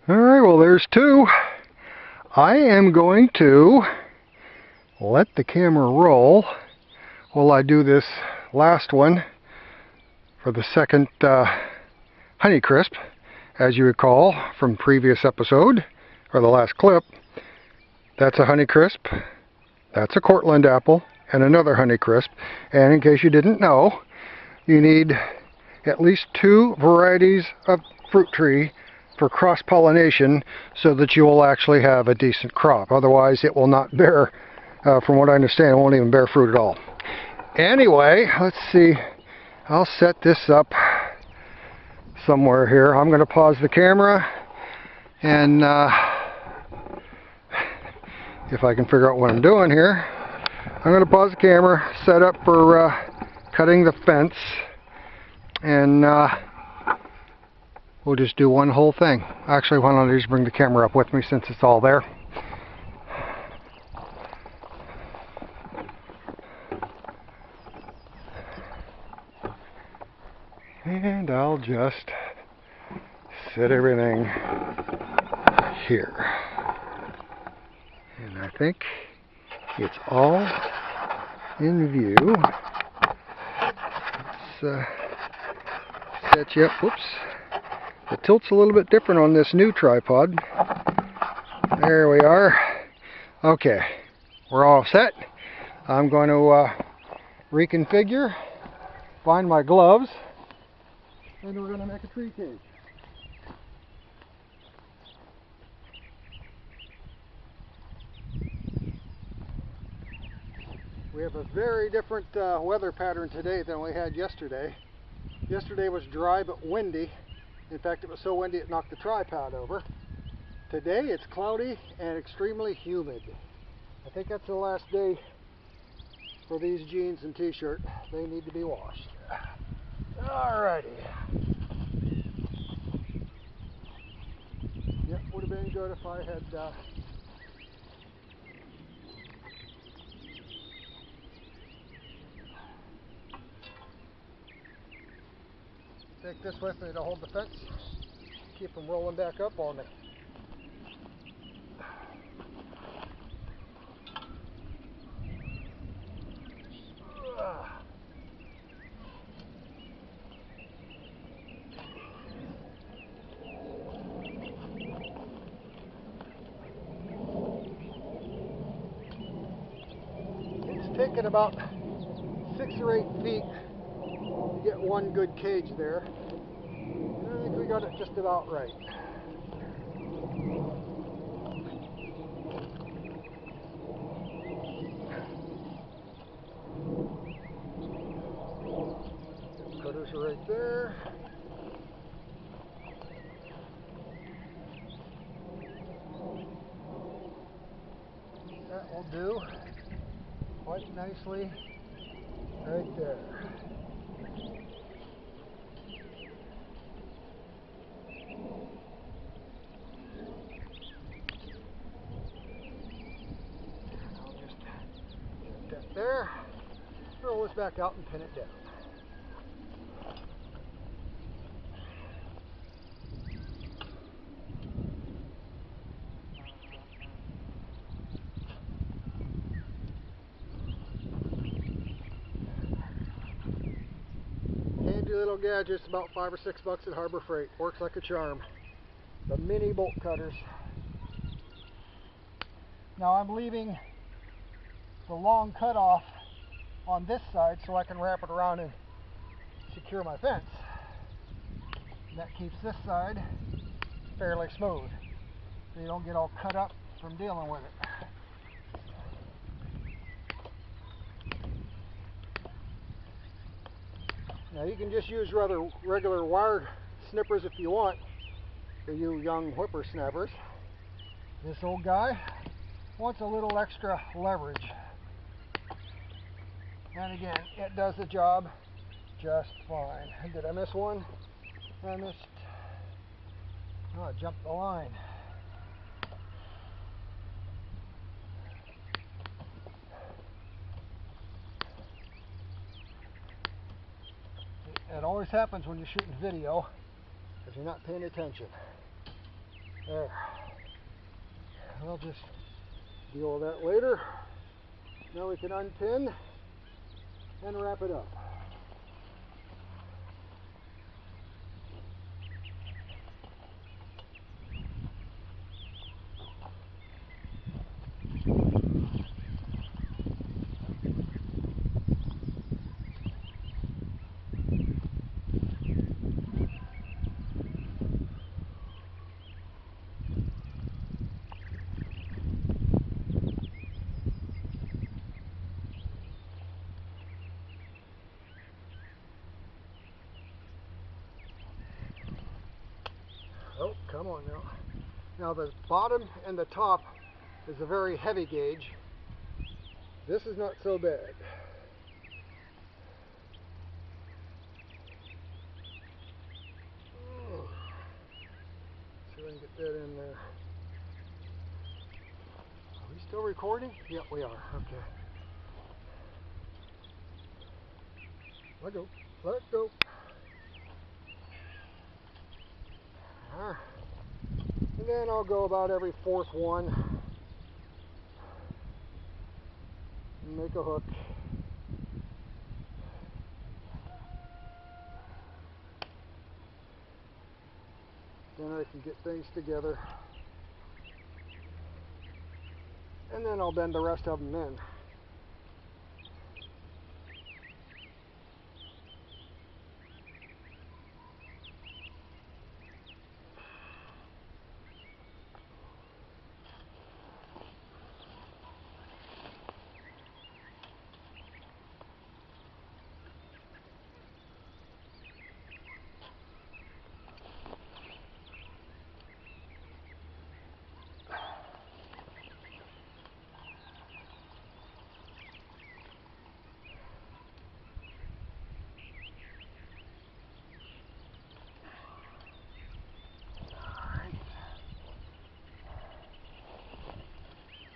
Alright, well there's two. I am going to let the camera roll while I do this last one for the second Honeycrisp. As you recall from previous episode, or the last clip, that's a Honeycrisp, that's a Cortland apple, and another Honeycrisp. And in case you didn't know, you need at least two varieties of fruit tree for cross-pollination so that you will actually have a decent crop. Otherwise it will not bear, from what I understand, it won't even bear fruit at all. Anyway, let's see, I'll set this up somewhere here. I'm going to pause the camera and if I can figure out what I'm doing here, I'm going to pause the camera, set up for cutting the fence, and we'll just do one whole thing. Actually, why don't I just bring the camera up with me since it's all there. And I'll just set everything here. And I think it's all in view. Let's set you up. Whoops. The tilt's a little bit different on this new tripod. There we are. Okay, we're all set. I'm going to reconfigure, find my gloves, and we're going to make a tree cage. We have a very different weather pattern today than we had yesterday. Yesterday was dry but windy. In fact, it was so windy it knocked the tripod over. Today it's cloudy and extremely humid. I think that's the last day for these jeans and t-shirt. They need to be washed. Alrighty. Yep, would have been good if I had take this with me to hold the fence, keep them rolling back up on me. It's taken about 6 or 8 feet to get one good cage there. And I think we got it just about right. The cutters are right there. That will do quite nicely right there. I'll just get that there, roll this back out and pin it down. Handy little gadgets, about $5 or $6 at Harbor Freight. Works like a charm. The mini bolt cutters. Now I'm leaving the long cutoff on this side so I can wrap it around and secure my fence. And that keeps this side fairly smooth, so you don't get all cut up from dealing with it. Now you can just use rather regular wire snippers if you want, for you young whippersnappers. This old guy wants a little extra leverage. And again, it does the job just fine. Did I miss one? I missed. Oh, I jumped the line. It always happens when you're shooting video because you're not paying attention. There. I'll just deal with that later. Now we can unpin and wrap it up. Oh, come on now. Now the bottom and the top is a very heavy gauge. This is not so bad. See if I can get that in there. Are we still recording? Yep, we are. Okay. Let go. Let go. And then I'll go about every fourth one and make a hook. Then I can get things together. And then I'll bend the rest of them in.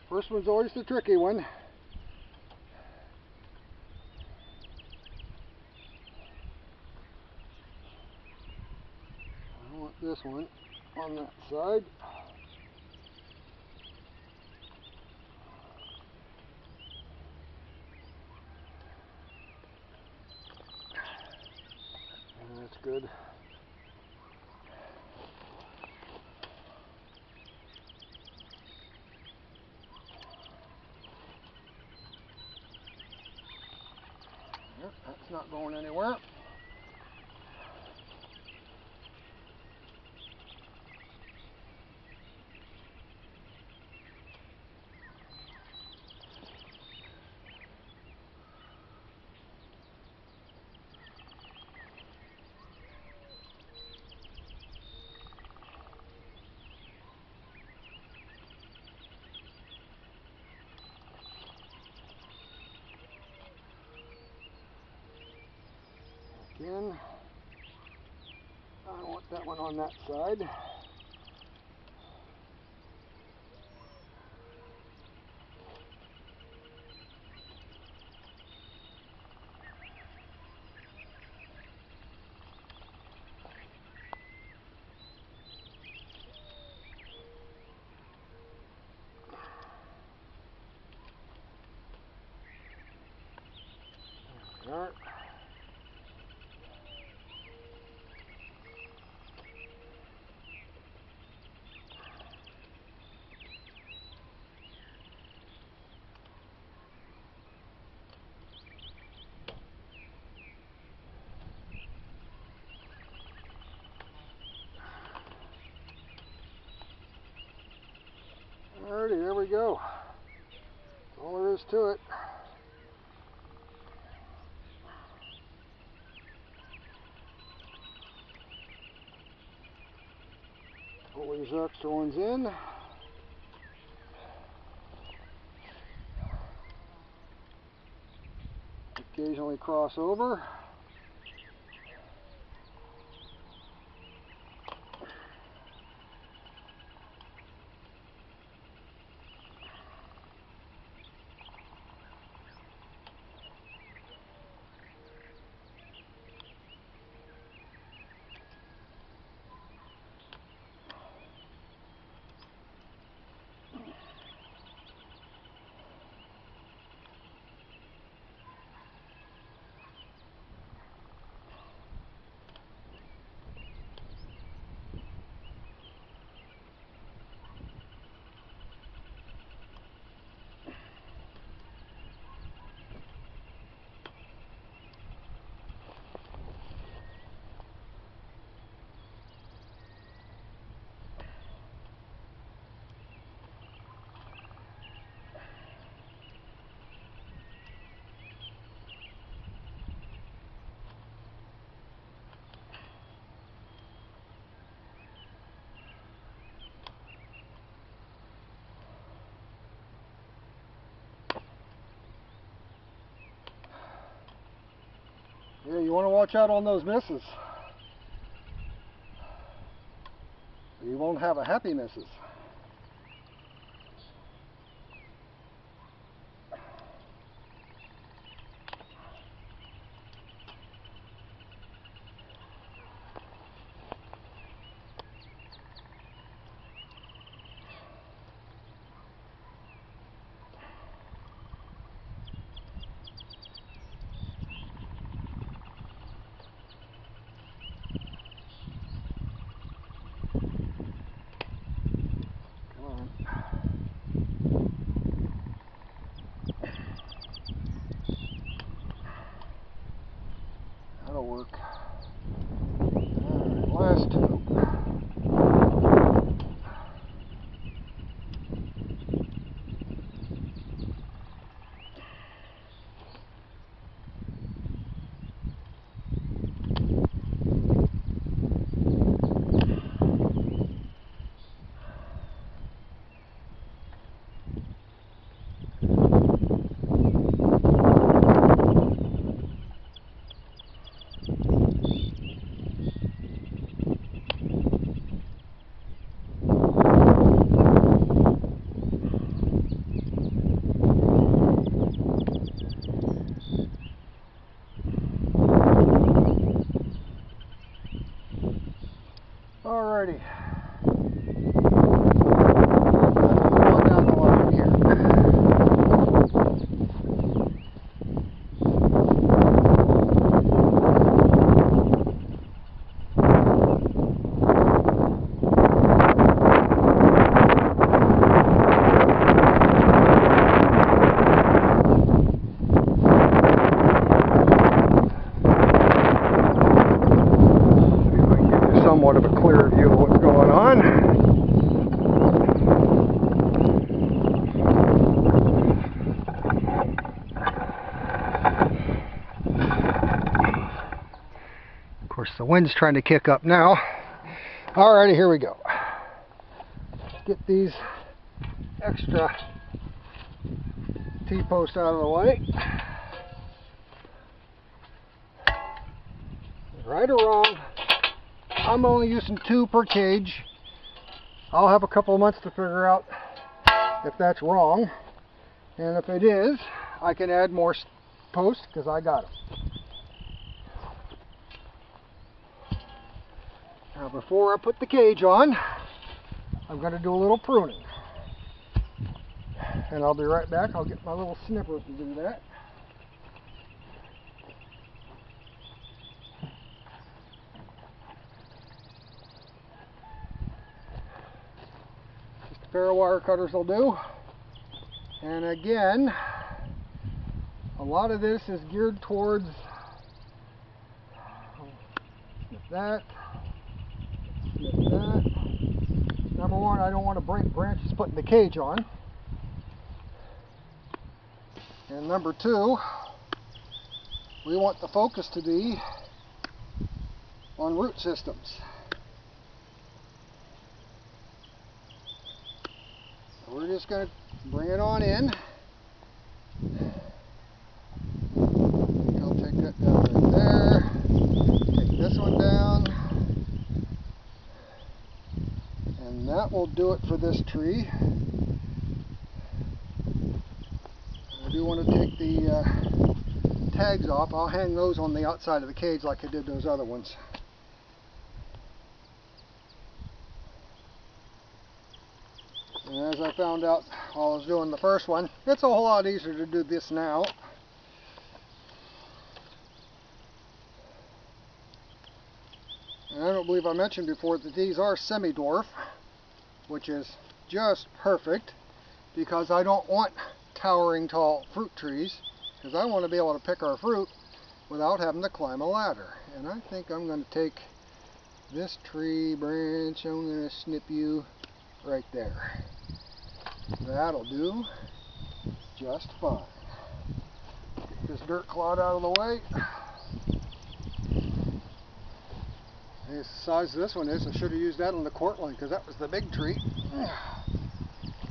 First one's always the tricky one. I want this one on that side. And that's good. Yep, that's not going anywhere. Again, I want that one on that side. There we are. Alrighty, there we go. That's all there is to it. Pull these extra ones in. Occasionally cross over. you want to watch out on those misses. You won't have a happy misses. That'll work. Alright, last two. Alrighty. Going down the line here. Somewhat of a clear view of what's going on. Of course, the wind's trying to kick up now. Alrighty, here we go. Get these extra T-posts out of the way. Right or wrong, I'm only using 2 per cage. I'll have a couple of months to figure out if that's wrong. And if it is, I can add more posts because I got them. Now before I put the cage on, I'm going to do a little pruning. And I'll be right back. I'll get my little snipper to do that. Pair of wire cutters will do. And again, a lot of this is geared towards snip that. Number one, I don't want to break branches putting the cage on. And number two, we want the focus to be on root systems. We're just going to bring it on in. I'll take that down right there. Take this one down. And that will do it for this tree. I do want to take the tags off. I'll hang those on the outside of the cage like I did those other ones. And as I found out while I was doing the first one, it's a whole lot easier to do this now. And I don't believe I mentioned before that these are semi-dwarf, which is just perfect because I don't want towering tall fruit trees, because I want to be able to pick our fruit without having to climb a ladder. And I think I'm going to take this tree branch, I'm going to snip you right there. That'll do just fine. Get this dirt clod out of the way. The size of this one is, I should have used that on the Cortland because that was the big tree.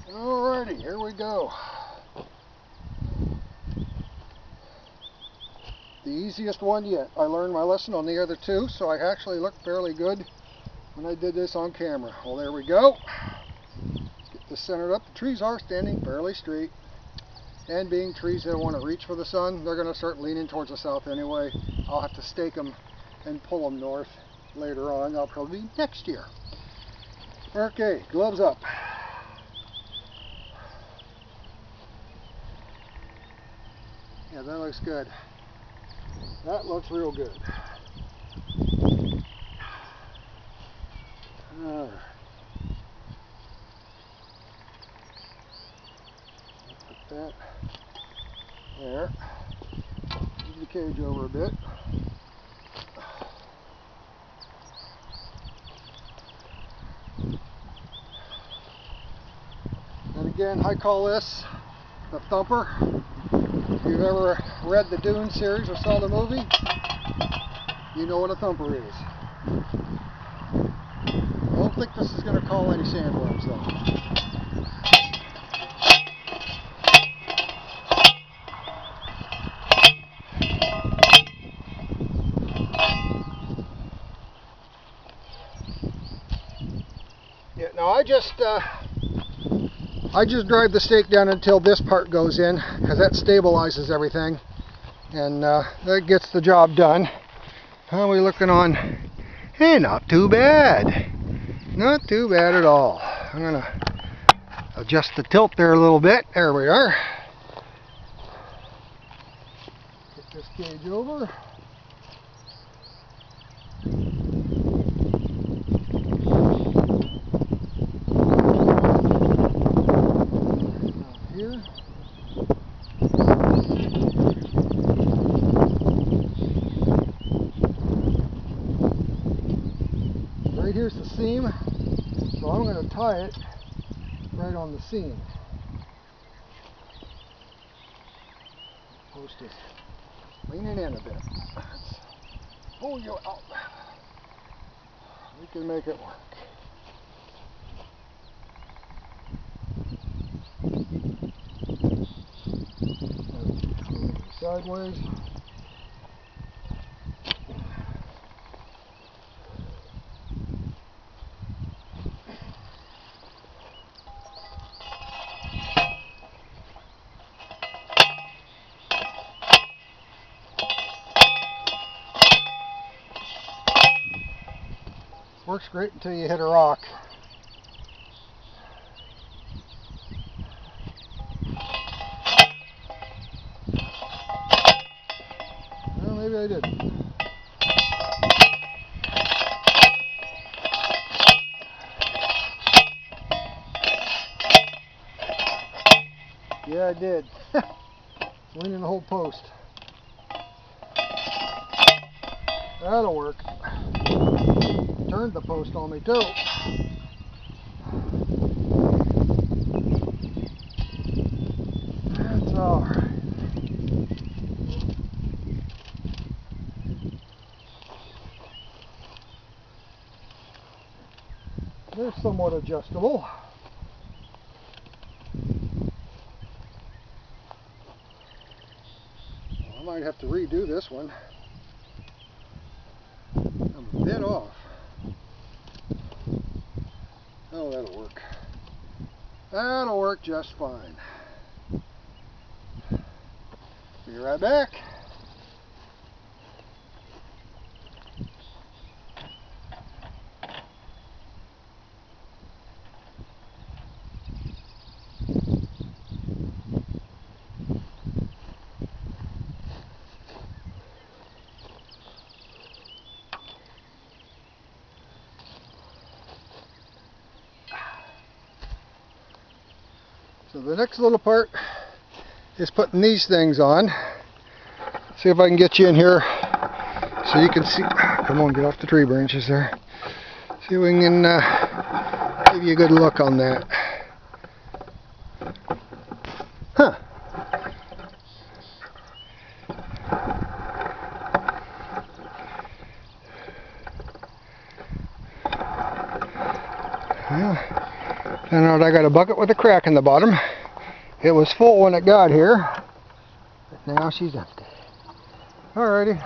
Alrighty, here we go. the easiest one yet. I learned my lesson on the other two, so I actually looked fairly good when I did this on camera. Well, there we go. Get this centered up. The trees are standing fairly straight. And being trees that want to reach for the sun, they're going to start leaning towards the south anyway. I'll have to stake them and pull them north later on. That'll probably be next year. Okay, gloves up. Yeah, that looks good. That looks real good. Alright. Put that there. Move the cage over a bit. And again, I call this the thumper. If you've ever read the Dune series or saw the movie, you know what a thumper is. I don't think this is going to call any sandworms though. Yeah, now I just drive the stake down until this part goes in, because that stabilizes everything, and that gets the job done. How are we looking on? Hey, not too bad. Not too bad at all. I'm going to adjust the tilt there a little bit. There we are. Get this cage over. Here. Right here's the seam, so I'm going to tie it right on the seam. Post is leaning in a bit. Let's pull you out. We can make it work. Sideways. Works great until you hit a rock. Well, maybe I didn't. Yeah, I did. Leaning the whole post. That'll work. Turned the post on me too. That's alright. They're somewhat adjustable. I might have to redo this one. I'm a bit off. Oh, that'll work. That'll work just fine. Be right back. So the next little part is putting these things on. See if I can get you in here so you can see. Come on, get off the tree branches there. See if we can give you a good look on that. Huh. Well, found out I got a bucket with a crack in the bottom. It was full when it got here, but now she's empty. Alrighty.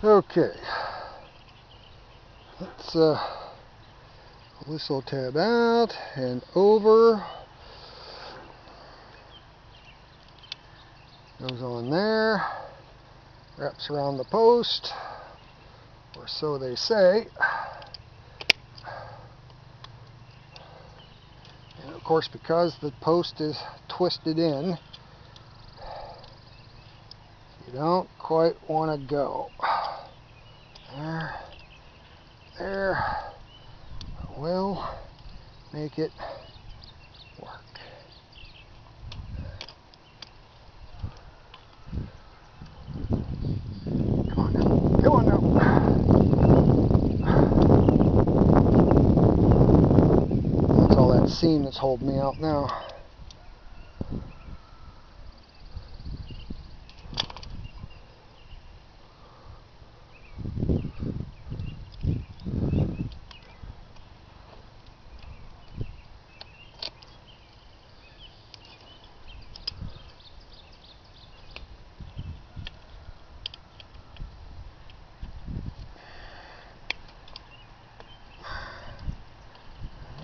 Okay. Let's pull this little tab out and over. Goes on there. Wraps around the post, or so they say. And of course, because the post is twisted in, you don't quite want to go. There. We'll make it work. Come on now. Come on now. That's all that seam that's holding me out now.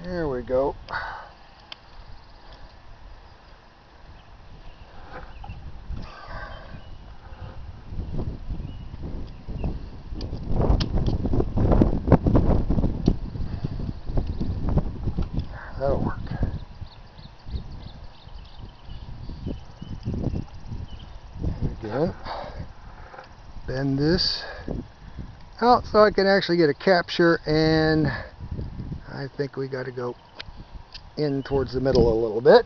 There we go. That'll work. And again, bend this out so I can actually get a capture, and I think we got to go in towards the middle a little bit.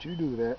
You do that.